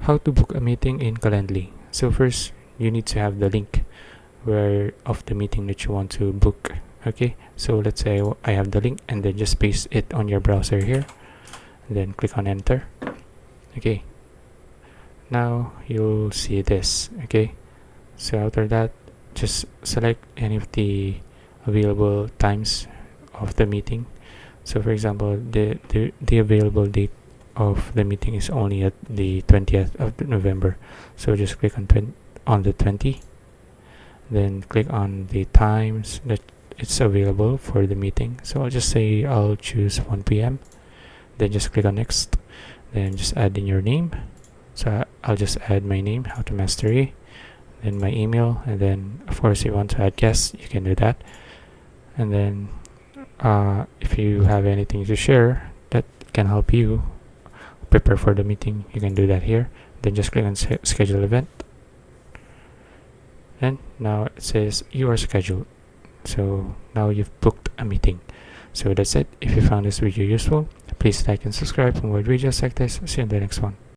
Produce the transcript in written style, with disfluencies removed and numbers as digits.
how to book a meeting in Calendly. So first, you need to have the link of the meeting that you want to book. Okay, so let's say I have the link, and then just paste it on your browser here, and then click on enter. Okay, now you'll see this. Okay, so after that, just select any of the available times of the meeting. So for example, the available date of the meeting is only at the 20th of November, so just click on the 20, then click on the times that it's available for the meeting. So I'll just say I'll choose 1 p.m. then just click on next, then just add in your name. So I'll just add my name, HowToMastery, then my email, and then of course you want to add guests, you can do that. And then if you have anything to share that can help you prepare for the meeting, you can do that here. Then just click on schedule event, and now it says you are scheduled. So now you've booked a meeting. So that's it. If you found this video useful, please like and subscribe for more videos like this. See you in the next one.